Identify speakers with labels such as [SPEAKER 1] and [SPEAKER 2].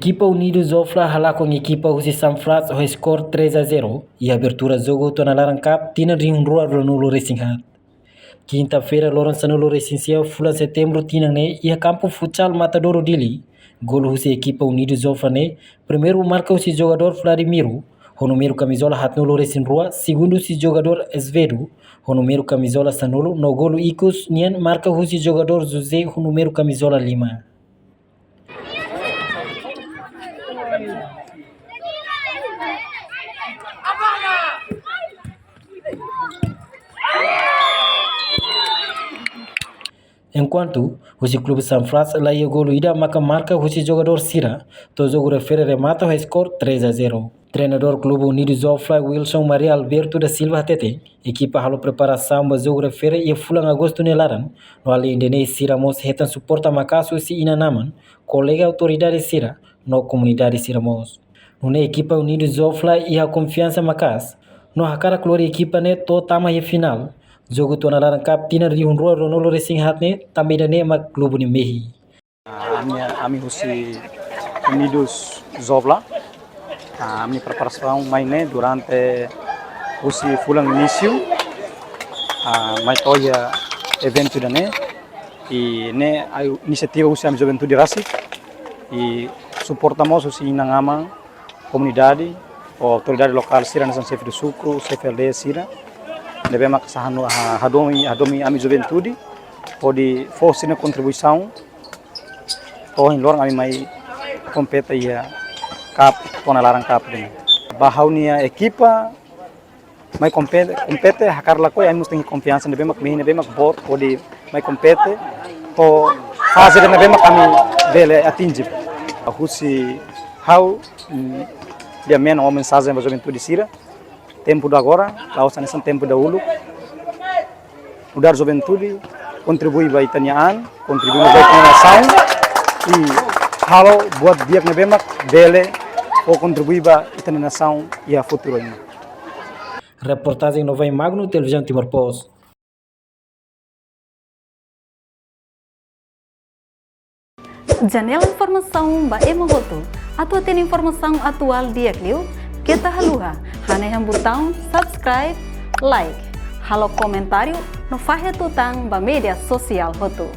[SPEAKER 1] Equipa Unidos Zofla hala com a equipa Uzi Sanfraz ao score 3-0 e a abertura do jogo na Laran Cup tina ring rua no Racing Hat. Quinta-feira, Lourenço no Racing Ciel, fula setembro, tina ne e a campo futsal Matadouro Dili. Golo Uzi equipa Unidos Zofla ne, primeiro marca o jogador Vladimiro, o número camisola hat no Racing Rua, segundo o jogador Esvedo, o número camisola Sanolo, no golo Icos, Nian marca o jogador José, o número camisola Lima. Enquanto o clube Sanfraz lá e o golo ida marca o jogador Sira, o jogo refere remata o score 3-0. Treinador Clube Unidos Zofla Wilson Maria Alberto da Silva Tete, equipa halo preparação mas jogo refere e fulan agosto nelaran, no além de nei Sira mos retan suporta makasu si inanaman, colega autoridade Sira, no comunidade Sira mos. No equipa Unidos Zofla e a confiança makas, no hakara klori equipa ne to tama e final. Jogo tu na Laran Cup tina di hunrua Ronolo Racing Hat ne também da nema clube ni mehi.
[SPEAKER 2] Ami husi Unidos Zofla. A minha preparação mais né durante husi fulang início. Mais toya evento da né e né a iniciativa husi am juventude Racing e suportamos husi nangama comunidade ou autoridade local Sira Nação Chefe do Sucro, CFLD Sira. Deve makasahan hadomi ami juventude pode força na contribuição to em lorong ami mai compete ia cap to na Laran Cup dele bahau nia equipa mai compete hakar la koi ami musti confiança deve mak bot pode mai compete to fazer na deve kami dele atingir husi how dia men o mensagem da juventude Sira tempo do agora, lausan esse tempo da ulu. Mudar juventude, contribui para Itaniaan, contribui para a nação e halo buat dia que nebemak dele ou contribui para a nação e a futuro ini.
[SPEAKER 1] Reportagem Nova Magno, Televisão Timor Post.
[SPEAKER 3] Janela informação ba emogoto. Atua tem informação atual dia Clio. Kita haluha, hane yang botão subscribe, like, halo comentário no faixa tutang ba media sosial hotu.